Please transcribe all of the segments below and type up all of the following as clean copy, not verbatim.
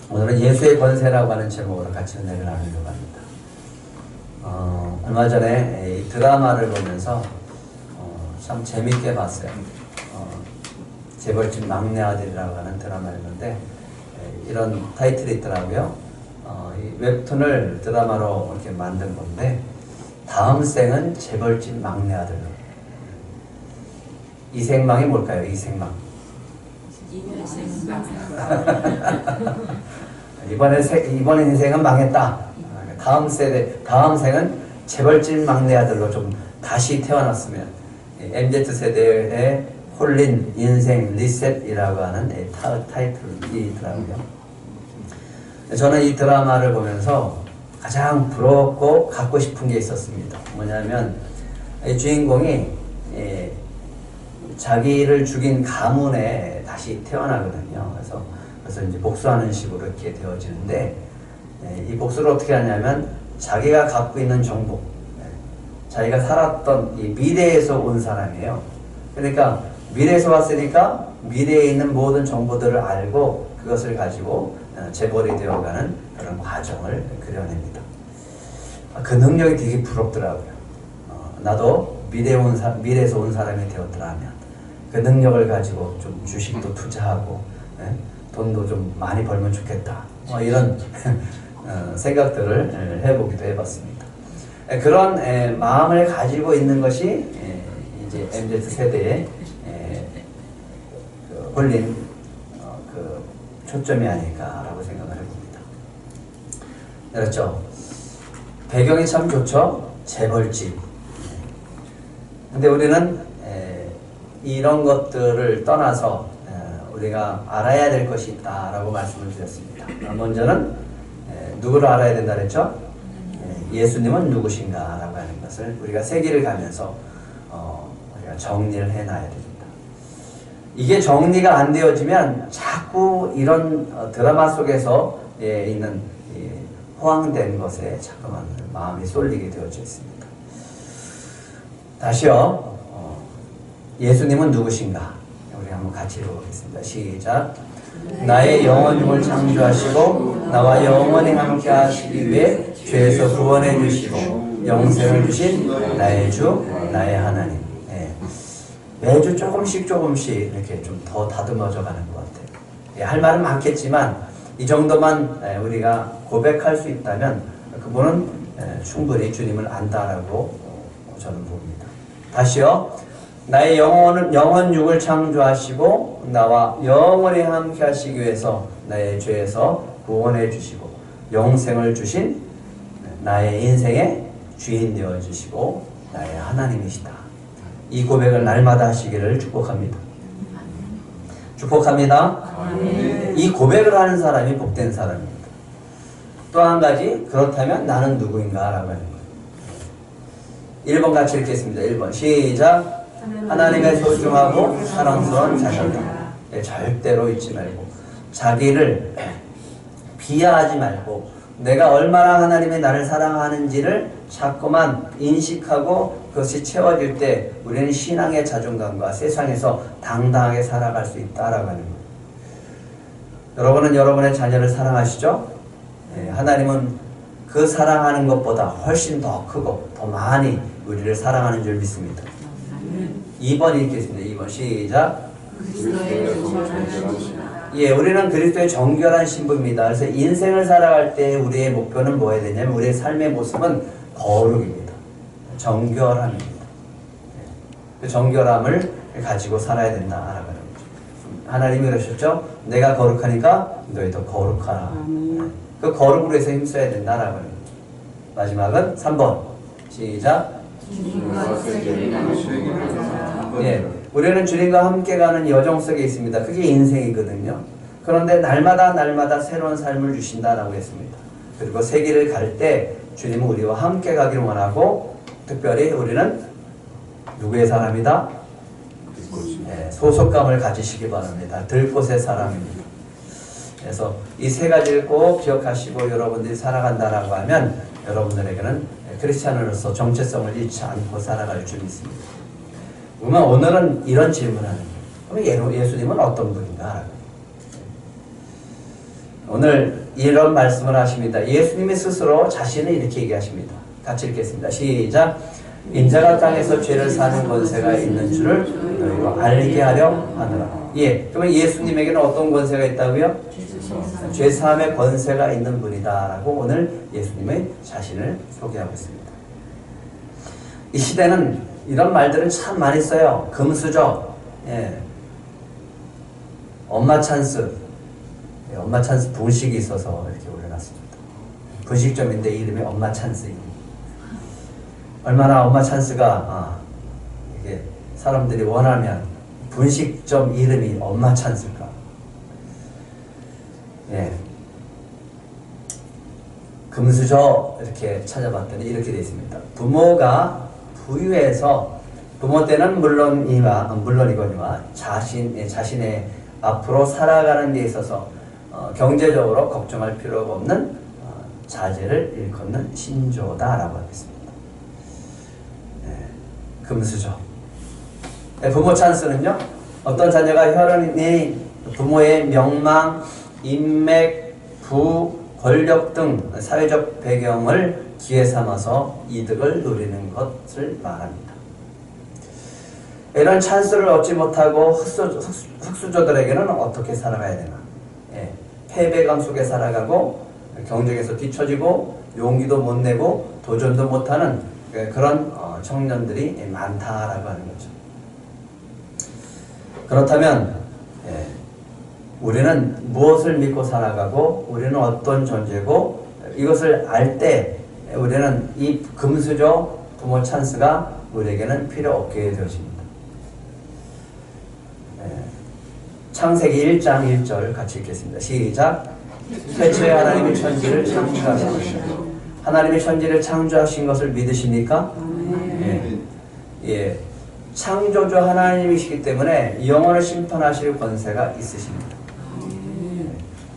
오늘은 예수의 권세라고 하는 제목으로 같이 은혜를 나누려고 합니다. 얼마 전에 이 드라마를 보면서 참 재밌게 봤어요. 재벌집 막내 아들이라고 하는 드라마였는데 이런 타이틀이 있더라고요. 이 웹툰을 드라마로 이렇게 만든 건데 다음 생은 재벌집 막내 아들로. 이 생망이 뭘까요? 이 생망. 이번 인생은 망했다. 다음 세대, 다음 생은 재벌집 막내 아들로 좀 다시 태어났으면 MZ 세대에 홀린 인생 리셋이라고 하는 타이틀이더라고요. 저는 이 드라마를 보면서 가장 부럽고 갖고 싶은 게 있었습니다. 뭐냐면 이 주인공이 자기를 죽인 가문에 다시 태어나거든요. 그래서 이제 복수하는 식으로 이렇게 되어지는데 이 복수를 어떻게 하냐면 자기가 갖고 있는 정보, 자기가 살았던 이 미래에서 온 사람이에요. 그러니까 미래에서 왔으니까 미래에 있는 모든 정보들을 알고 그것을 가지고 재벌이 되어가는 그런 과정을 그려냅니다. 그 능력이 되게 부럽더라고요. 나도 미래에서 온 사람이 되었더라면 그 능력을 가지고 좀 주식도 투자하고 돈도 좀 많이 벌면 좋겠다. 이런 생각들을 해보기도 해봤습니다. 그런 마음을 가지고 있는 것이 이제 MZ 세대의 홀린 그 초점이 아닐까라고 생각을 해봅니다. 그렇죠. 배경이 참 좋죠. 재벌집. 근데 우리는 이런 것들을 떠나서 우리가 알아야 될 것이 있다라고 말씀을 드렸습니다. 먼저는 누구를 알아야 된다 그랬죠? 예수님은 누구신가라고 하는 것을 우리가 세기를 가면서 우리가 정리를 해놔야 됩니다. 이게 정리가 안 되어지면 자꾸 이런 드라마 속에서 있는 호황된 것에 자꾸만 마음이 쏠리게 되어져 있습니다. 다시요. 예수님은 누구신가? 우리 한번 같이 읽어보겠습니다. 시작. 나의 영혼을 창조하시고 나와 영원히 함께 하시기 위해 죄에서 구원해 주시고 영생을 주신 나의 주, 나의 하나님. 매주 조금씩 이렇게 좀 더 다듬어져 가는 것 같아요. 할 말은 많겠지만 이 정도만 우리가 고백할 수 있다면 그분은 충분히 주님을 안다라고 저는 봅니다. 다시요. 나의 영혼육을 창조하시고 나와 영원히 함께 하시기 위해서 나의 죄에서 구원해 주시고 영생을 주신 나의 인생의 주인 되어 주시고 나의 하나님이시다. 이 고백을 날마다 하시기를 축복합니다. 축복합니다. 이 고백을 하는 사람이 복된 사람입니다. 또 한 가지, 그렇다면 나는 누구인가 라고 하는 거예요. 1번 같이 읽겠습니다. 1번 시작. 하나님의 소중하고 사랑스러운 자녀다. 절대로 잊지 말고 자기를 비하하지 말고 내가 얼마나 하나님이 나를 사랑하는지를 자꾸만 인식하고 그것이 채워질 때 우리는 신앙의 자존감과 세상에서 당당하게 살아갈 수 있다라고 하는 거예요. 여러분은 여러분의 자녀를 사랑하시죠? 하나님은 그 사랑하는 것보다 훨씬 더 크고 더 많이 우리를 사랑하는 줄 믿습니다. 2번 읽겠습니다. 2번 시작. 우리는 그리스도의 정결한 신부입니다. 그래서 인생을 살아갈 때 우리의 목표는 뭐여야 되냐면 우리의 삶의 모습은 거룩입니다. 정결함입니다. 그 정결함을 가지고 살아야 된다라는 거죠. 하나님이 그러셨죠? 내가 거룩하니까 너희도 거룩하라. 그 거룩으로 해서 힘써야 된다라는 거죠. 마지막은 3번 시작. 우리는 주님과 함께 가는 여정 속에 있습니다. 그게 인생이거든요. 그런데 날마다 새로운 삶을 주신다라고 했습니다. 그리고 세기를 갈 때 주님은 우리와 함께 가길 원하고 특별히 우리는 누구의 사람이다? 소속감을 가지시기 바랍니다. 들곳의 사람입니다. 그래서 이 세 가지를 꼭 기억하시고 여러분들이 살아간다라고 하면 여러분들에게는 크리스찬으로서 정체성을 잃지 않고 살아갈 줄 믿습니다. 그러면 오늘은 이런 질문을 하는 거예요. 그럼 예수님은 어떤 분인가? 오늘 이런 말씀을 하십니다. 예수님이 스스로 자신을 이렇게 얘기하십니다. 같이 읽겠습니다. 시작. 인자가 땅에서 죄를 사는 권세가 있는 줄을 너희가 알게 하려 하느라. 예, 그러면 예수님에게는 어떤 권세가 있다고요? 죄사함의 권세가 있는 분이다 라고 오늘 예수님의 자신을 소개하고 있습니다. 이 시대는 이런 말들은 참 많이 써요. 금수저, 예. 엄마 찬스, 예, 엄마 찬스 분식이 있어서 이렇게 올려놨습니다. 분식점인데 이름이 엄마 찬스입니다. 얼마나 엄마 찬스가 이게 사람들이 원하면 분식점 이름이 엄마 찬스일까? 예. 금수저 이렇게 찾아봤더니 이렇게 되어 있습니다. 부모가 부유해서 부모 때는 물론이거니와 자신의 앞으로 살아가는 데 있어서 경제적으로 걱정할 필요가 없는 자제를 일컫는 신조다라고 하겠습니다. 금수저. 부모 찬스는요, 어떤 자녀가 혈연이 부모의 명망, 인맥, 부, 권력 등 사회적 배경을 기회 삼아서 이득을 누리는 것을 말합니다. 이런 찬스를 얻지 못하고 흑수저들에게는 어떻게 살아가야 되나? 예, 패배감 속에 살아가고 경쟁에서 뒤처지고 용기도 못 내고 도전도 못하는 그런 청년들이 많다라고 하는 거죠. 그렇다면 우리는 무엇을 믿고 살아가고 우리는 어떤 존재고 이것을 알 때 우리는 이 금수저 부모 찬스가 우리에게는 필요 없게 되어집니다. 창세기 1장 1절 같이 읽겠습니다. 시작. 태초에 하나님이 천지를 창조하셨습니다. 하나님이 천지를 창조하신 것을 믿으십니까? 예. 창조주 하나님이시기 때문에 영원을 심판하실 권세가 있으십니다.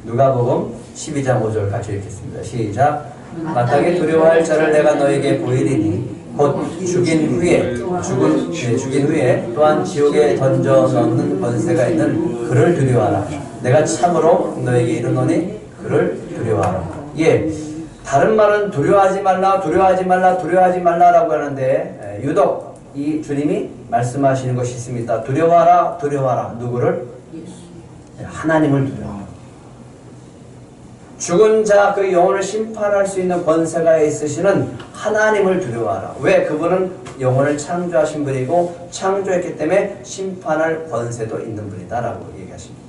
누가복음 12장 5절 같이 읽겠습니다. 시작. 마땅히 두려워할 자를 내가 너에게 보이리니 곧 죽인 후에 또한 지옥에 던져 넣는 권세가 있는 그를 두려워하라. 내가 참으로 너에게 이르노니 그를 두려워하라. 예, 다른 말은 두려워하지 말라라고 하는데 유독 이 주님이 말씀하시는 것이 있습니다. 두려워하라. 누구를? 하나님을 두려워하라. 죽은 자 그 영혼을 심판할 수 있는 권세가 있으시는 하나님을 두려워하라. 왜? 그분은 영혼을 창조하신 분이고 창조했기 때문에 심판할 권세도 있는 분이다 라고 얘기하십니다.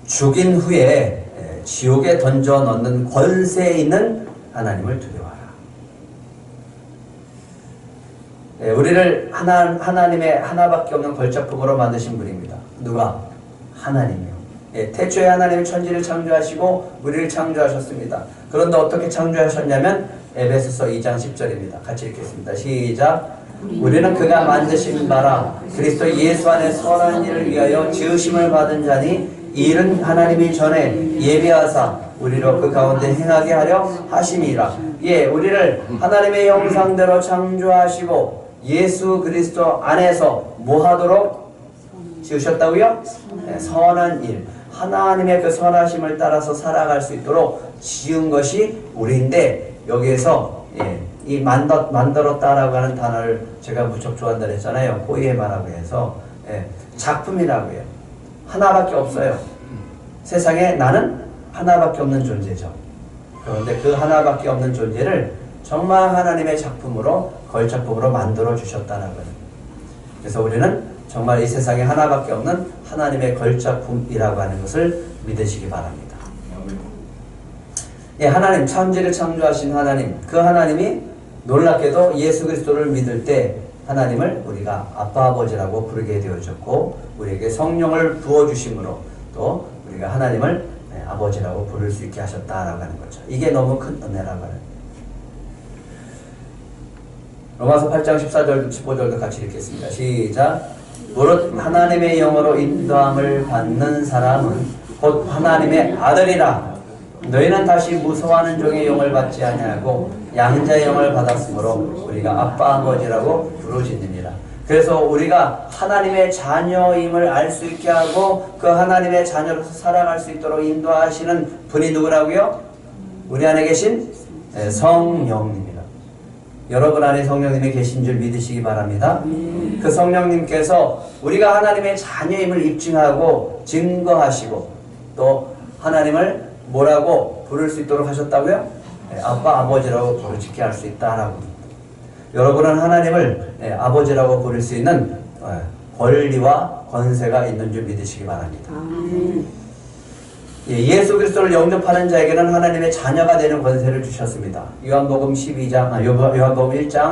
죽인 후에 지옥에 던져 넣는 권세에 있는 하나님을 두려워하라. 우리를 하나님의 하나밖에 없는 걸작품으로 만드신 분입니다. 누가? 하나님이요. 태초에 하나님이 천지를 창조하시고 우리를 창조하셨습니다. 그런데 어떻게 창조하셨냐면 에베소서 2장 10절입니다. 같이 읽겠습니다. 시작. 우리는 그가 만드신 바라 그리스도 예수 안에 선한 일을 위하여 지으심을 받은 자니 이 일은 하나님이 전에 예비하사 우리로 그 가운데 행하게 하려 하심이라. 예, 우리를 하나님의 형상대로 창조하시고 예수 그리스도 안에서 뭐 하도록 지으셨다고요? 네, 선한 일. 하나님의 그 선하심을 따라서 살아갈 수 있도록 지은 것이 우리인데 여기에서 이 만들었다라고 하는 단어를 제가 무척 좋아한다 했잖아요. 포이에마라고 해서 작품이라고 해요. 하나밖에 없어요. 세상에 나는 하나밖에 없는 존재죠. 그런데 그 하나밖에 없는 존재를 정말 하나님의 작품으로 걸작품으로 만들어 주셨다는 거예요. 그래서 우리는 정말 이 세상에 하나밖에 없는 하나님의 걸작품이라고 하는 것을 믿으시기 바랍니다. 예, 하나님, 천지를 창조하신 하나님, 그 하나님이 놀랍게도 예수 그리스도를 믿을 때 하나님을 우리가 아빠 아버지라고 부르게 되어졌고 우리에게 성령을 부어주심으로 또 우리가 하나님을 아버지라고 부를 수 있게 하셨다라고 하는 거죠. 이게 너무 큰 은혜라고 하는. 로마서 8장 14절 15절도 같이 읽겠습니다. 시작. 무릇 하나님의 영으로 인도함을 받는 사람은 곧 하나님의 아들이라. 너희는 다시 무서워하는 종의 영을 받지 아니하고 양자의 영을 받았으므로 우리가 아빠 아버지라고 부르짖느니라. 그래서 우리가 하나님의 자녀임을 알 수 있게 하고 그 하나님의 자녀로서 살아갈 수 있도록 인도하시는 분이 누구라고요? 우리 안에 계신 성령님이라. 여러분 안에 성령님이 계신 줄 믿으시기 바랍니다. 그 성령님께서 우리가 하나님의 자녀임을 입증하고 증거하시고 또 하나님을 뭐라고 부를 수 있도록 하셨다고요? 아빠, 아버지라고 부르짖게 할 수 있다라고. 여러분은 하나님을 아버지라고 부를 수 있는 권리와 권세가 있는 줄 믿으시기 바랍니다. 예수 그리스도를 영접하는 자에게는 하나님의 자녀가 되는 권세를 주셨습니다. 요한복음 1장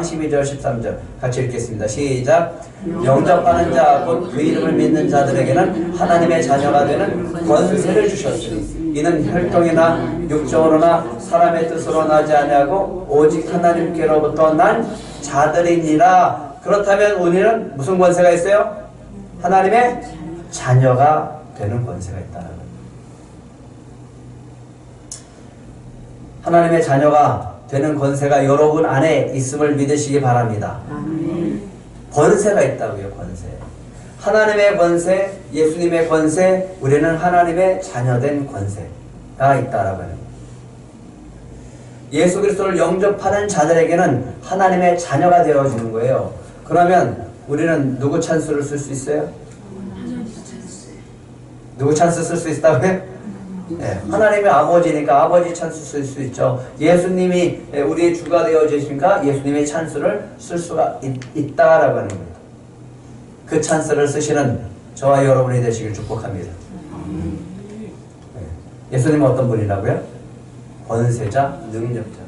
12절 13절 같이 읽겠습니다. 시작. 영접하는 자 곧 그 이름을 믿는 자들에게는 하나님의 자녀가 되는 권세를 주셨으니 이는 혈통이나 육정으로나 사람의 뜻으로 나지 아니하고 오직 하나님께로부터 난 자들이니라. 그렇다면 우리는 무슨 권세가 있어요? 하나님의 자녀가 되는 권세가 있다는 거예요. 하나님의 자녀가 되는 권세가 여러분 안에 있음을 믿으시기 바랍니다. 권세가 있다고요. 권세. 하나님의 권세, 예수님의 권세, 우리는 하나님의 자녀된 권세가 있다라고 하는 거예요. 예수 그리스도를 영접하는 자들에게는 하나님의 자녀가 되어지는 거예요. 그러면 우리는 누구 찬스를 쓸 수 있어요? 누구 찬스 쓸 수 있다고요? 네, 하나님의 아버지니까 아버지 찬스 쓸 수 있죠. 예수님이 우리의 주가 되어주시니까 예수님의 찬스를 쓸 수가 있다라고 하는 겁니다. 그 찬스를 쓰시는 저와 여러분이 되시길 축복합니다. 네. 예수님은 어떤 분이라고요? 권세자, 능력자.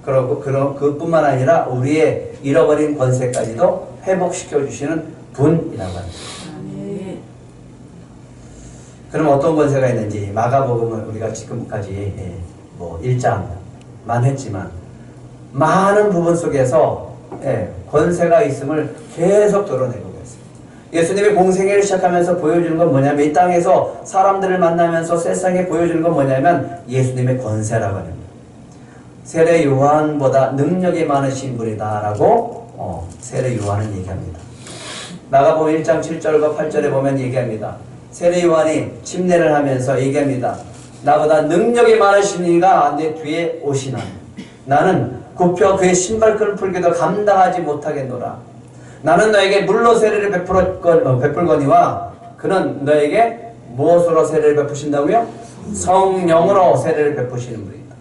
그리고 그뿐만 아니라 우리의 잃어버린 권세까지도 회복시켜 주시는 분이라고 합니다. 그럼 어떤 권세가 있는지 마가복음을 우리가 지금까지 1장만 했지만 많은 부분 속에서 권세가 있음을 계속 드러내고 있습니다. 예수님이 공생애를 시작하면서 보여주는 건 뭐냐면 이 땅에서 사람들을 만나면서 세상에 보여주는 건 뭐냐면 예수님의 권세라고 합니다. 세례 요한보다 능력이 많으신 분이다 라고 세례 요한은 얘기합니다. 마가복음 1장 7절과 8절에 보면 얘기합니다. 세례 요한이 침례를 하면서 얘기합니다. 나보다 능력이 많으신 이가 내 뒤에 오시나 나는 굽혀 그의 신발끈을 풀기도 감당하지 못하겠노라. 나는 너에게 물로 세례를 베풀거니와 그는 너에게 무엇으로 세례를 베푸신다고요? 성령으로 세례를 베푸시는 분이다.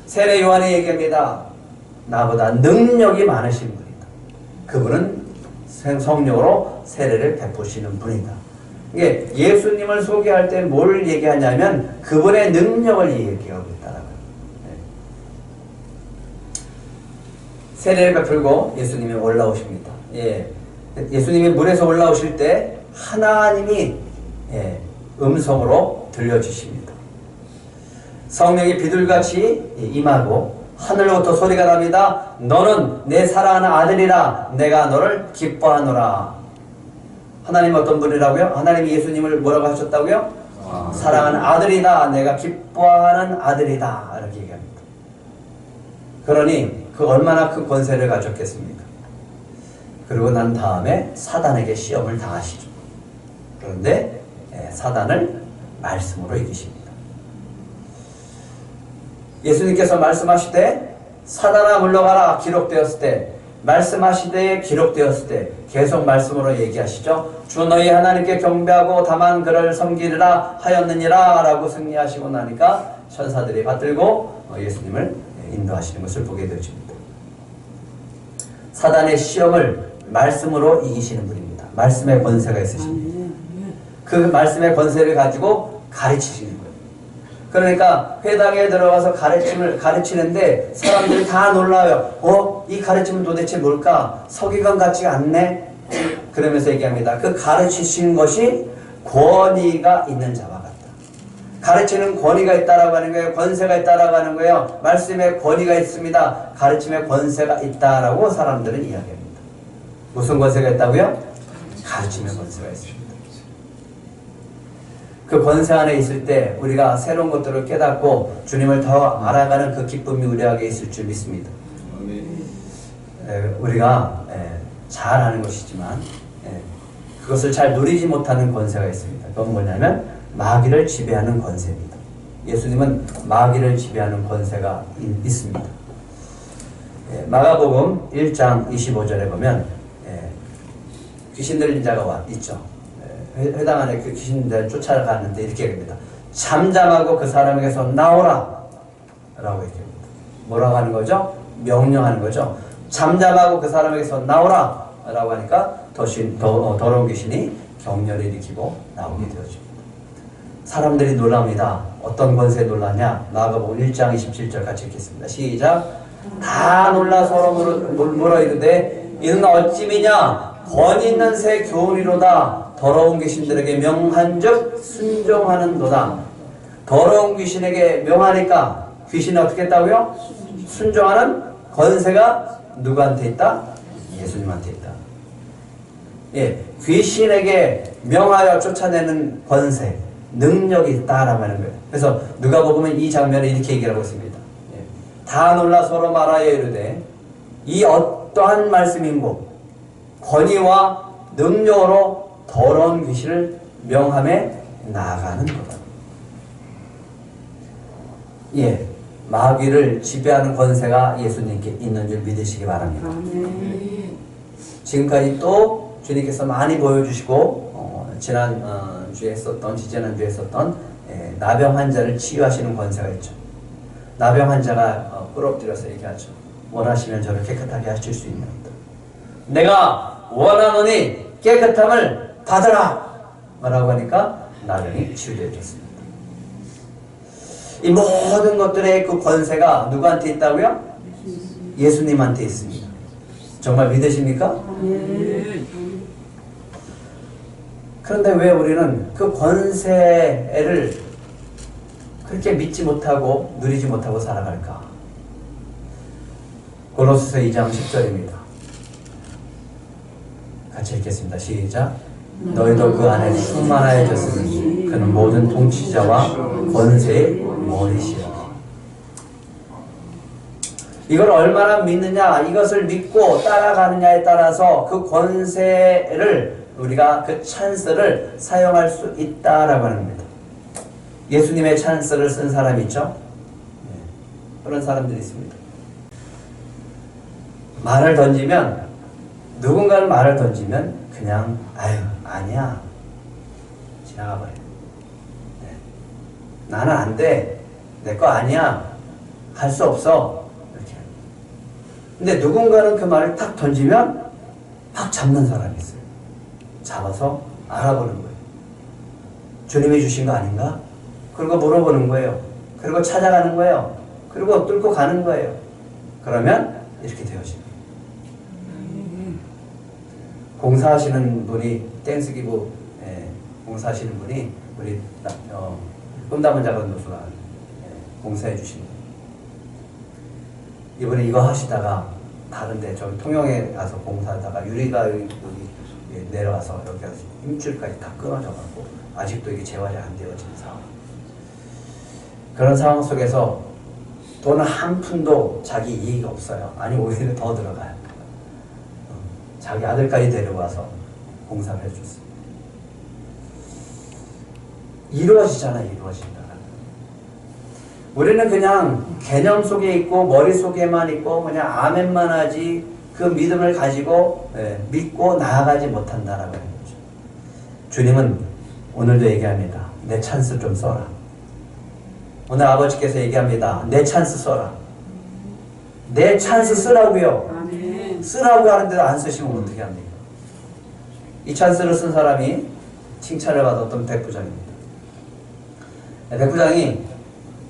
세례 요한이 얘기합니다. 나보다 능력이 많으신 분이다. 그분은 성령으로 세례를 베푸시는 분이다. 이게 예수님을 소개할 때 뭘 얘기하냐면 그분의 능력을 얘기하고 있다라고요. 세례를 베풀고 예수님이 올라오십니다. 예수님이 물에서 올라오실 때 하나님이 음성으로 들려주십니다. 성령이 비둘같이 임하고 하늘로부터 소리가 납니다. 너는 내 사랑하는 아들이라 내가 너를 기뻐하노라. 하나님 어떤 분이라고요? 하나님이 예수님을 뭐라고 하셨다고요? 사랑하는 아들이다. 내가 기뻐하는 아들이다. 이렇게 얘기합니다. 그러니 그 얼마나 큰 권세를 가졌겠습니까? 그리고 난 다음에 사단에게 시험을 당하시죠. 그런데 사단을 말씀으로 이기십니다. 예수님께서 말씀하시되 사단아 물러가라 기록되었을 때 말씀하시되 기록되었을 때 계속 말씀으로 얘기하시죠. 주 너희 하나님께 경배하고 다만 그를 섬기리라 하였느니라 라고 승리하시고 나니까 천사들이 받들고 예수님을 인도하시는 것을 보게 되어집니다. 사단의 시험을 말씀으로 이기시는 분입니다. 말씀의 권세가 있으십니다. 그 말씀의 권세를 가지고 가르치시는 거예요. 그러니까 회당에 들어가서 가르치는데 사람들이 다 놀라요. 이 가르침은 도대체 뭘까? 서기관 같지가 않네? 그러면서 얘기합니다. 그 가르치신 것이 권위가 있는 자와 같다. 가르치는 권위가 있다라고 하는 거예요. 권세가 있다라고 하는 거예요. 말씀에 권위가 있습니다. 가르침에 권세가 있다라고 사람들은 이야기합니다. 무슨 권세가 있다고요? 가르침에 권세가 있습니다. 그 권세 안에 있을 때 우리가 새로운 것들을 깨닫고 주님을 더 알아가는 그 기쁨이 우리에게 있을 줄 믿습니다. 우리가 잘 아는 것이지만 그것을 잘 누리지 못하는 권세가 있습니다. 그건 뭐냐면 마귀를 지배하는 권세입니다. 예수님은 마귀를 지배하는 권세가 있습니다. 마가복음 1장 25절에 보면 귀신 들린 자가 있죠. 회당 안에 그 귀신들 쫓아가는데 이렇게 합니다. 잠잠하고 그 사람에게서 나오라 라고 이렇게 합니다. 뭐라고 하는 거죠? 명령하는 거죠. 잠잠하고 그 사람에게서 나오라 라고 하니까 더러운 귀신이 격렬히 일으키고 나오게 되어집니다. 사람들이 놀랍니다. 어떤 권세에 놀라냐? 마가복음 1장 27절 같이 읽겠습니다. 시작. 다 놀라 서로 물어 이르되 이는 어찌미냐? 권위 있는 새 교훈이로다. 더러운 귀신들에게 명한즉 순종하는도다. 더러운 귀신에게 명하니까 귀신이 어떻게 했다고요? 순종하는 권세가 누구한테 있다? 예수님한테 있다. 귀신에게 명하여 쫓아내는 권세, 능력이 있다라고 하는 거예요. 그래서 누가복음은 이 장면에 이렇게 얘기하고 있습니다. 다 놀라 서로 말하여 이르되 이 어떠한 말씀인고 권위와 능력으로 더러운 귀신을 명함에 나아가는 거다. 마귀를 지배하는 권세가 예수님께 있는 줄 믿으시기 바랍니다. 지금까지 또 주님께서 많이 보여주시고 지난주에 했었던 지지난주에 했었던 나병 환자를 치유하시는 권세가 있죠. 나병 환자가 꿇어뜨려서 얘기하죠. 원하시면 저를 깨끗하게 하실 수 있나이다. 내가 원하노니 깨끗함을 받으라 라고 하니까 나병이 치유되어졌습니다. 이 모든 것들의 그 권세가 누구한테 있다고요? 예수님한테 있습니다. 정말 믿으십니까? 그런데 왜 우리는 그 권세를 그렇게 믿지 못하고 누리지 못하고 살아갈까? 골로새서 2장 10절입니다. 같이 읽겠습니다. 시작. 너희도 그 안에 충만하여졌으니 그는 모든 통치자와 권세의 머리시라. 이걸 얼마나 믿느냐, 이것을 믿고 따라가느냐에 따라서 그 권세를 우리가 그 찬스를 사용할 수 있다라고 하는 겁니다. 예수님의 찬스를 쓴 사람이 있죠? 그런 사람들이 있습니다. 말을 던지면, 누군가는 말을 던지면 그냥 아니야 지나가 버려요. 나는 안 돼, 내 거 아니야, 할 수 없어, 이렇게. 근데 누군가는 그 말을 탁 던지면 막 잡는 사람이 있어요. 잡아서 알아보는 거예요. 주님이 주신 거 아닌가? 그리고 물어보는 거예요. 그리고 찾아가는 거예요. 그리고 뚫고 가는 거예요. 그러면 이렇게 되어집니다. 공사하시는 분이, 땡스기부 공사하시는 분이 우리 꿈담은 작은 노수가 공사해 주신 분. 이번에 이거 하시다가 다른데 저기 통영에 가서 공사하다가 유리가 여기 내려와서 여기 가서 힘줄까지 다 끊어져갖고 아직도 이게 재활이 안 되어진 상황. 그런 상황 속에서 돈은 한 푼도 자기 이익이 없어요. 아니 오히려 더 들어가요. 자기 아들까지 데려와서 공사를 해줬어요. 이루어지잖아요. 이루어진다. 우리는 그냥 개념 속에 있고 머릿속에만 있고 그냥 아멘만 하지 그 믿음을 가지고 믿고 나아가지 못한다라고 하는 거죠. 주님은 오늘도 얘기합니다. 내 찬스 좀 써라. 오늘 아버지께서 얘기합니다. 내 찬스 써라. 내 찬스 쓰라고요. 아멘. 쓰라고 하는데도 안 쓰시면 어떻게 합니까? 이 찬스를 쓴 사람이 칭찬을 받았던 백부장입니다. 백부장이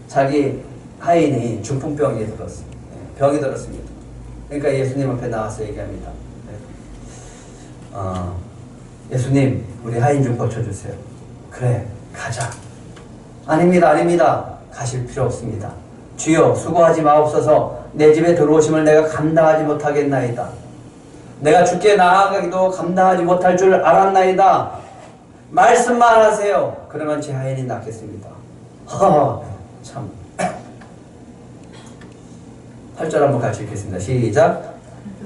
자기 하인이 중풍병이 들었습니다. 병이 들었습니다. 그러니까 예수님 앞에 나와서 얘기합니다. 예수님, 우리 하인 좀 고쳐주세요. 그래, 가자. 아닙니다, 아닙니다. 가실 필요 없습니다. 주여, 수고하지 마옵소서. 내 집에 들어오심을 내가 감당하지 못하겠나이다. 내가 주께 나아가기도 감당하지 못할 줄 알았나이다. 말씀만 하세요. 그러면 제 하인이 낫겠습니다. 참. 8절 한번 같이 읽겠습니다. 시작.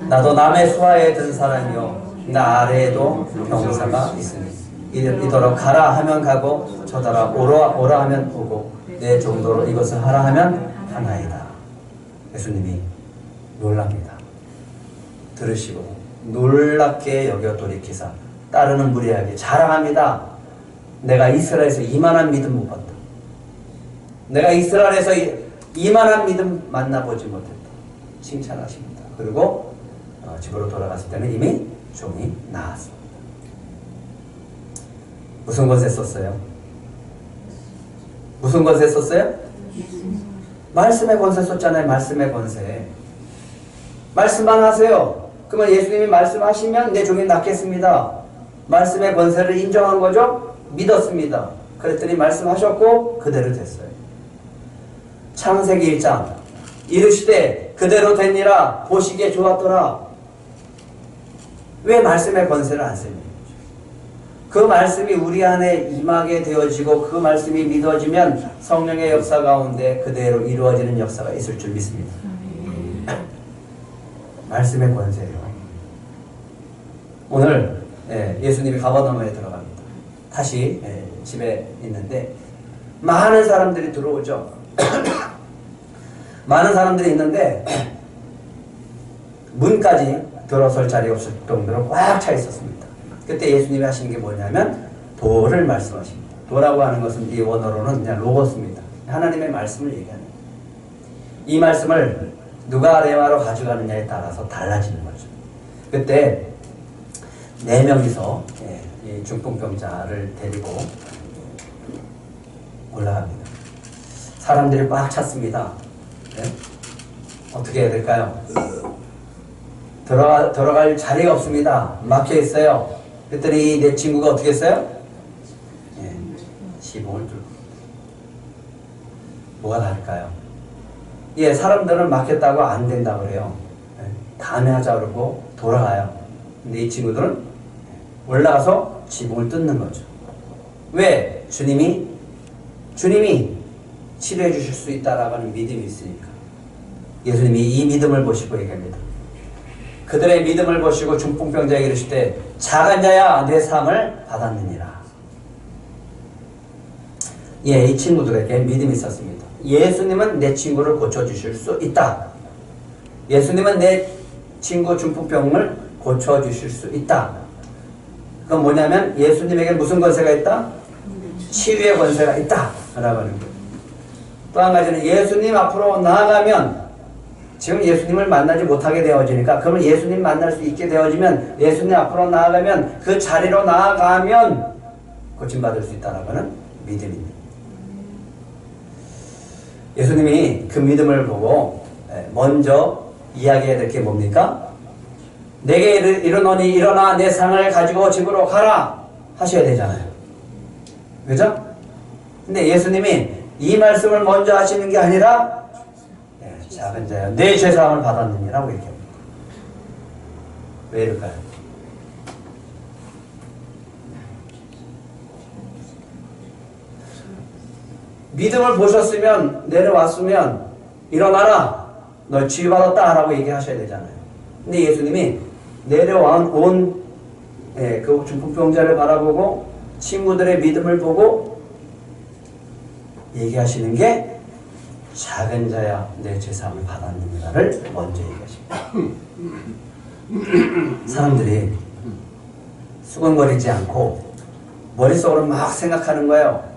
나도 남의 수하에 든 사람이요 나 아래에도 병사가 있으니 이더러 가라 하면 가고 저더러 오라 하면 오고 내 정도로 이것을 하라 하면 하나이다. 예수님이 놀랍니다. 들으시고 놀랍게 여겨 돌이키사 따르는 무리에게 자랑합니다. 내가 이스라엘에서 이만한 믿음 못 봤다. 내가 이스라엘에서 이만한 믿음 만나보지 못했다. 칭찬하십니다. 그리고 집으로 돌아갔을 때는 이미 종이 나았습니다. 무슨 권세 썼어요? 무슨 권세 썼어요? 말씀의 권세 썼잖아요. 말씀의 권세. 말씀만 하세요. 그러면 예수님이 말씀하시면 내 종이 낫겠습니다. 말씀의 권세를 인정한 거죠. 믿었습니다. 그랬더니 말씀하셨고 그대로 됐어요. 창세기 1장 이르시되 그대로 되니라 보시기에 좋았더라. 왜 말씀의 권세를 안 씁니까? 그 말씀이 우리 안에 임하게 되어지고 그 말씀이 믿어지면 성령의 역사 가운데 그대로 이루어지는 역사가 있을 줄 믿습니다. 말씀의 권세예요. 오늘 예수님이 가버나움에 들어갑니다. 다시 집에 있는데 많은 사람들이 들어오죠. 많은 사람들이 있는데 문까지 들어설 자리 없을 정도로 꽉 차 있었습니다. 그때 예수님이 하시는 게 뭐냐면 도를 말씀하십니다. 도라고 하는 것은 이 원어로는 그냥 로고스입니다. 하나님의 말씀을 얘기하는 거예요. 이 말씀을 누가 레마로 가져가느냐에 따라서 달라지는 거죠. 그때 4명이서 이 중풍병자를 데리고 올라갑니다. 사람들이 꽉 찼습니다. 네? 어떻게 해야 될까요? 들어갈 자리가 없습니다. 막혀 있어요. 그랬더니 내 친구가 어떻게 했어요? 지붕을 뚫고. 뭐가 다를까요? 사람들은 막혔다고 안 된다고 그래요. 다음에 하자 그러고 돌아가요. 근데 이 친구들은 올라가서 지붕을 뜯는 거죠. 왜? 주님이 치료해 주실 수 있다라고 하는 믿음이 있으니까. 예수님이 이 믿음을 보시고 얘기합니다. 그들의 믿음을 보시고 중풍병자에게 이르실 때 작은 자야 내 삶을 받았느니라. 이 친구들에게 믿음이 있었습니다. 예수님은 내 친구를 고쳐주실 수 있다. 예수님은 내 친구 중풍병을 고쳐주실 수 있다. 그건 뭐냐면 예수님에게 무슨 권세가 있다? 치유의 권세가 있다 라고 하는 거예요. 또 한 가지는 예수님 앞으로 나아가면 지금 예수님을 만나지 못하게 되어지니까 그러면 예수님 만날 수 있게 되어지면 예수님 앞으로 나아가면 그 자리로 나아가면 고침받을 수 있다는 것은 믿음입니다. 예수님이 그 믿음을 보고 먼저 이야기해야 될 게 뭡니까? 내게 이르노니 일어나 내 상을 가지고 집으로 가라 하셔야 되잖아요. 그죠? 근데 예수님이 이 말씀을 먼저 하시는 게 아니라 작은 자야 내 죄사함을 받았느니라고 얘기합니다. 왜 이럴까요? 믿음을 보셨으면 내려왔으면 일어나라 너 치유받았다 라고 얘기하셔야 되잖아요. 근데 예수님이 내려온 그 중풍병자를 바라보고 친구들의 믿음을 보고 얘기하시는 게 작은 자야 내 죄사함을 받았느니라를 먼저 얘기하십니다. 사람들이 수근거리지 않고 머릿속으로 막 생각하는 거예요.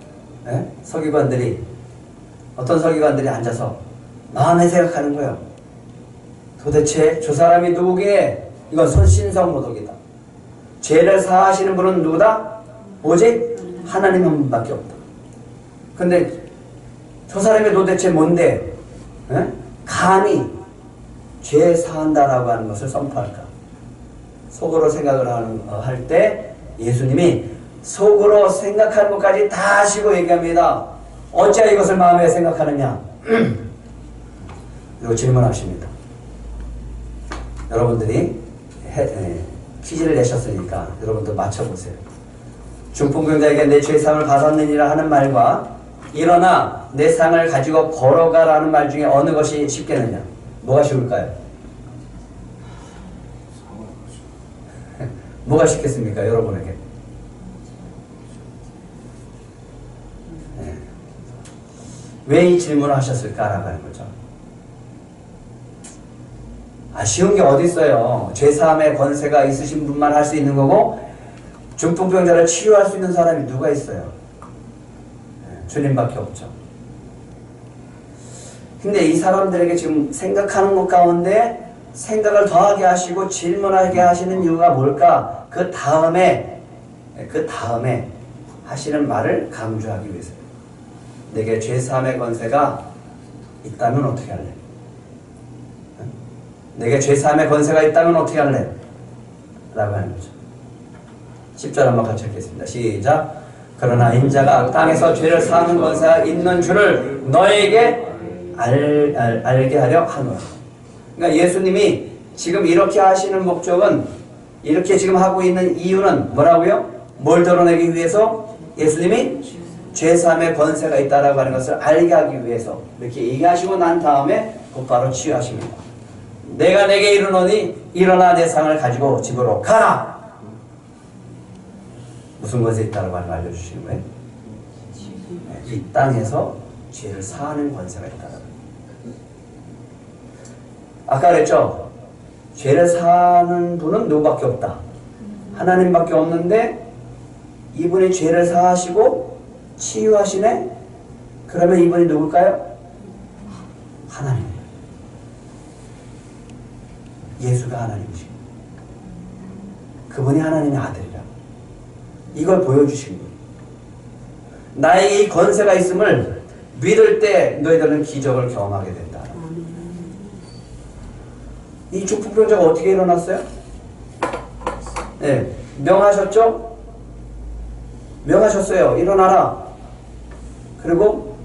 서기관들이 어떤 서기관들이 앉아서 마음에 생각하는 거예요. 도대체 저 사람이 누구기에 이건 선신성모독이다. 죄를 사하시는 분은 누구다? 오직 하나님 한 분밖에 없다. 근데 저 사람이 도대체 뭔데 감히 죄 사한다라고 하는 것을 선포할까? 속으로 생각을 할 때 예수님이 속으로 생각하는 것까지 다 하시고 얘기합니다. 어찌하여 이것을 마음에 생각하느냐? 그리고 질문하십니다. 여러분들이 퀴즈를 내셨으니까 여러분들 맞춰보세요. 중풍병자에게 내 죄사함을 받았느니라 하는 말과 일어나 내 상을 가지고 걸어가라는 말 중에 어느 것이 쉽겠느냐? 뭐가 쉬울까요? 뭐가 쉽겠습니까? 여러분에게. 네. 왜 이 질문을 하셨을까라고 하는 거죠. 쉬운 게 어디 있어요. 죄사함의 권세가 있으신 분만 할 수 있는 거고 중풍병자를 치유할 수 있는 사람이 누가 있어요? 주님밖에 없죠. 근데 이 사람들에게 지금 생각하는 것 가운데 생각을 더하게 하시고 질문하게 하시는 이유가 뭘까? 그 다음에 하시는 말을 강조하기 위해서요. 내게 죄사함의 권세가 있다면 어떻게 할래? 내게 죄사함의 권세가 있다면 어떻게 할래? 라고 하는 거죠. 10절 한번 같이 읽겠습니다. 시작. 그러나 인자가 땅에서 죄를 사하는 권세가 있는 줄을 너에게 알게 하려 하노라. 그러니까 예수님이 지금 이렇게 하시는 목적은, 이렇게 지금 하고 있는 이유는 뭐라고요? 뭘 드러내기 위해서? 예수님이 죄사함의 권세가 있다라고 하는 것을 알게 하기 위해서 이렇게 얘기하시고 난 다음에 곧바로 치유하십니다. 내가 내게 이르노니 일어나 내 상을 가지고 집으로 가라. 무슨 것에 있다라고 하는 걸 알려주시는 거예요? 이 땅에서 죄를 사하는 권세가 있다라고. 아까 그랬죠? 죄를 사하는 분은 누구밖에 없다. 하나님밖에 없는데 이분이 죄를 사하시고 치유하시네? 그러면 이분이 누굴까요? 하나님. 예수가 하나님이십니다. 그분이 하나님의 아들이라. 이걸 보여주신 거예요. 나에게 이 권세가 있음을 믿을 때 너희들은 기적을 경험하게 된다. 이 중풍병자가 어떻게 일어났어요? 네, 명하셨죠? 명하셨어요. 일어나라. 그리고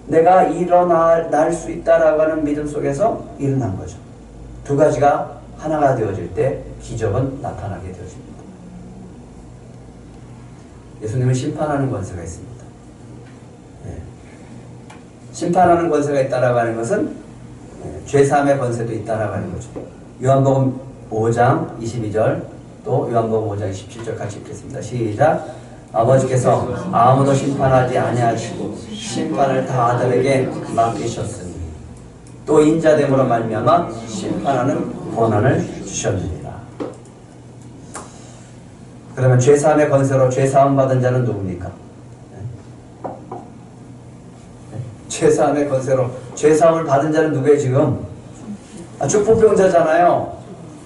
내가 일어날 수 있다라고 하는 믿음 속에서 일어난 거죠. 두 가지가 하나가 되어질 때 기적은 나타나게 되어집니다. 예수님은 심판하는 권세가 있습니다. 네. 심판하는 권세가 있다라고 하는 것은 죄사함의 권세도 있다라고 하는 거죠. 요한복음 5장 22절 또 요한복음 5장 27절 같이 읽겠습니다. 시작. 아버지께서 아무도 심판하지 아니하시고 심판을 다 아들에게 맡기셨으니 또 인자됨으로 말미암아 심판하는 권한을 주셨느니라. 그러면 죄사함의 권세로 죄사함 받은 자는 누굽니까? 죄사함의 권세로 죄사함을 받은 자는 누구예요 지금? 중풍병자잖아요.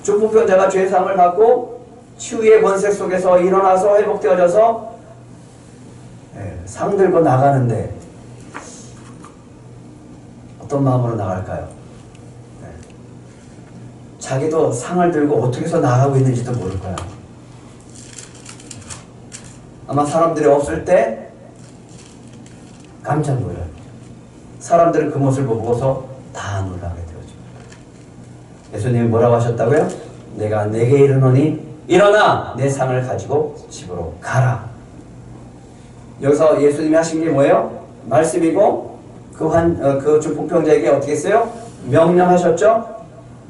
중풍병자가 죄사함을 받고 치유의 권세 속에서 일어나서 회복되어져서 상 들고 나가는데 어떤 마음으로 나갈까요? 자기도 상을 들고 어떻게 해서 나가고 있는지도 모를 거야. 아마 사람들이 없을 때 깜짝 놀라요. 사람들은 그 모습을 보고서 다 놀라게 되어집니다. 예수님이 뭐라고 하셨다고요? 내가 내게 이르노니 일어나 내 상을 가지고 집으로 가라. 여기서 예수님이 하신 게 뭐예요? 말씀이고 그 중풍병자에게 어떻게 했어요? 명령하셨죠?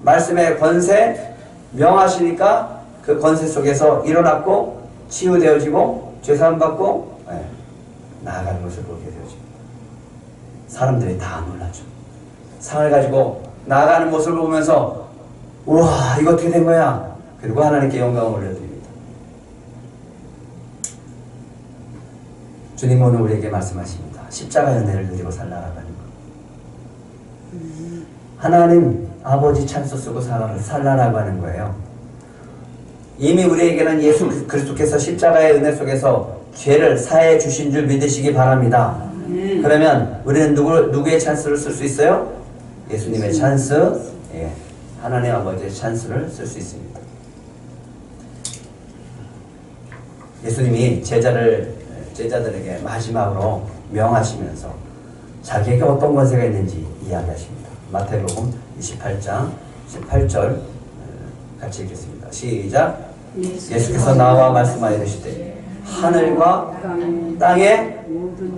말씀의 권세 명하시니까 그 권세 속에서 일어났고 치유되어지고 죄사함 받고 나아가는 것을 보게 되어집니다. 사람들이 다 놀라죠. 상을 가지고 나아가는 모습을 보면서 우와 이거 어떻게 된 거야? 그리고 하나님께 영광을 올려드립니다. 주님 오늘 우리에게 말씀하십니다. 십자가 연애를 누리고 살라라고 하는 것. 하나님 아버지 찬스 쓰고 살라라고 하는 거예요. 이미 우리에게는 예수 그리스도께서 십자가의 은혜 속에서 죄를 사해 주신 줄 믿으시기 바랍니다. 그러면 우리는 누구의 찬스를 쓸 수 있어요? 예수님의 찬스, 하나님 아버지의 찬스를 쓸 수 있습니다. 예수님이 제자들에게 마지막으로 명하시면서 자기에게 어떤 권세가 있는지 이야기하십니다. 마태복음 28장 18절 같이 읽겠습니다. 시작. 예수께서 나와 말씀하여 이르시되 하늘과 땅의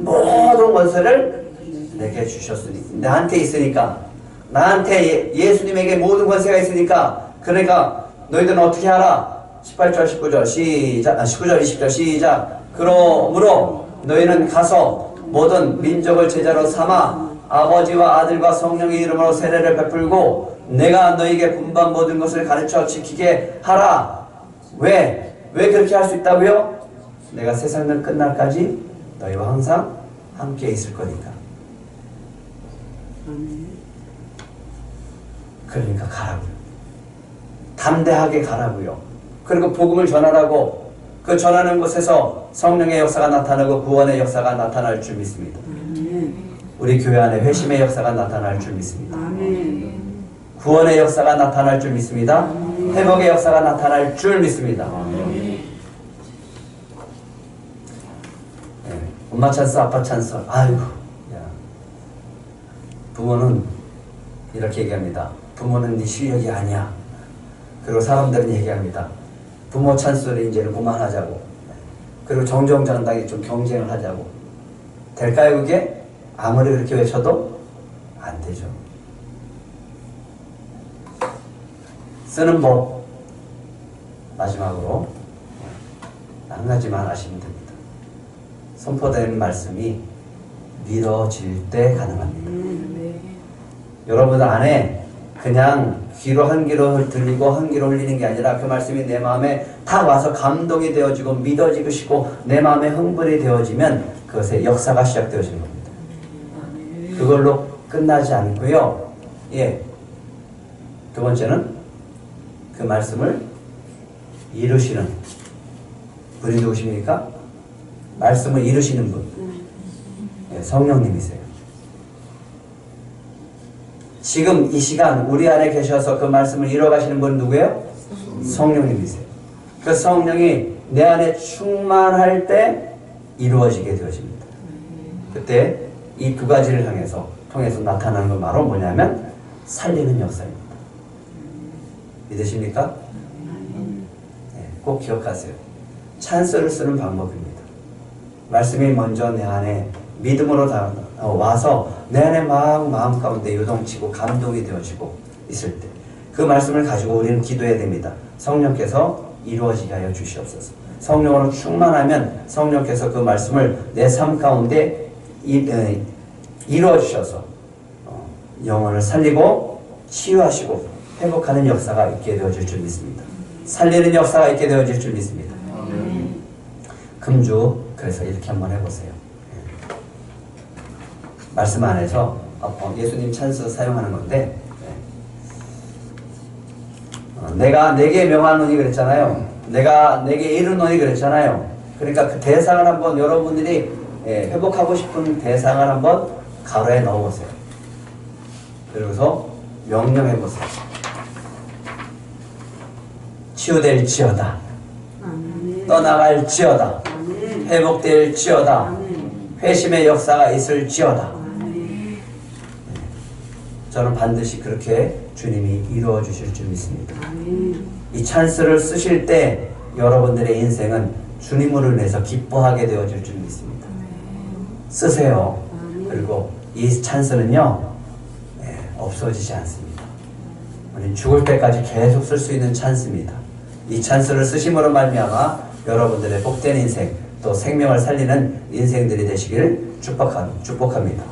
모든 권세를 내게 주셨으니 나한테 있으니까 나한테 예수님에게 모든 권세가 있으니까 그러니까 너희들은 어떻게 하라? 18절 19절 시작. 19절 20절 시작. 그러므로 너희는 가서 모든 민족을 제자로 삼아 아버지와 아들과 성령의 이름으로 세례를 베풀고 내가 너희에게 분반 모든 것을 가르쳐 지키게 하라. 왜 그렇게 할 수 있다고요? 내가 세상은 끝날까지 너희와 항상 함께 있을 거니까. 그러니까 가라고요. 담대하게 가라고요. 그리고 복음을 전하라고. 그 전하는 곳에서 성령의 역사가 나타나고 구원의 역사가 나타날 줄 믿습니다. 우리 교회 안에 회심의 역사가 나타날 줄 믿습니다. 구원의 역사가 나타날 줄 믿습니다. 회복의 역사가 나타날 줄 믿습니다. 엄마 찬스, 아빠 찬스. 아이고, 야. 부모는 이렇게 얘기합니다. 부모는 네 실력이 아니야. 그리고 사람들은 얘기합니다. 부모 찬스를 이제는 그만하자고. 그리고 정정당당히 좀 경쟁을 하자고. 될까요, 그게? 아무리 그렇게 외쳐도 안 되죠. 쓰는 법. 마지막으로 한 가지만 아시면 됩니다. 선포된 말씀이 믿어질 때 가능합니다. 여러분 안에 그냥 귀로 한 귀로 들리고 한 귀로 흘리는 게 아니라 그 말씀이 내 마음에 다 와서 감동이 되어지고 믿어지고 내 마음에 흥분이 되어지면 그것의 역사가 시작되어지는 겁니다. 그걸로 끝나지 않고요. 예. 두 번째는 그 말씀을 이루시는 분이 누구십니까? 말씀을 이루시는 분. 예, 성령님이세요. 지금 이 시간 우리 안에 계셔서 그 말씀을 이뤄가시는 분 누구예요? 성령님이세요. 그 성령이 내 안에 충만할 때 이루어지게 되어집니다. 그때 이 두 가지를 통해서 나타나는 건 바로 뭐냐면 살리는 역사입니다. 믿으십니까? 네, 꼭 기억하세요. 찬스를 쓰는 방법입니다. 말씀이 먼저 내 안에 믿음으로 와서 내 안에 마음 가운데 요동치고 감동이 되어지고 있을 때 그 말씀을 가지고 우리는 기도해야 됩니다. 성령께서 이루어지게 하여 주시옵소서. 성령으로 충만하면 성령께서 그 말씀을 내 삶 가운데 이루어 주셔서 영혼을 살리고 치유하시고 회복하는 역사가 있게 되어질 줄 믿습니다. 살리는 역사가 있게 되어질 줄 믿습니다. 금주 그래서 이렇게 한번 해보세요. 말씀 안에서 예수님 찬스 사용하는 건데 내가 내게 명하노니 그랬잖아요. 내가 내게 이르노니 그랬잖아요. 그러니까 그 대상을 한번 여러분들이 회복하고 싶은 대상을 한번 가로에 넣어보세요. 그리고서 명령해보세요. 치유될지어다. 떠나갈지어다. 회복될지어다. 회심의 역사가 있을지어다. 저는 반드시 그렇게 주님이 이루어 주실 줄 믿습니다. 이 찬스를 쓰실 때 여러분들의 인생은 주님으로 인해서 기뻐하게 되어질 줄 믿습니다. 쓰세요. 그리고 이 찬스는요 없어지지 않습니다. 우리는 죽을 때까지 계속 쓸 수 있는 찬스입니다. 이 찬스를 쓰심으로 말미암아 여러분들의 복된 인생 또 생명을 살리는 인생들이 되시기를 축복합니다.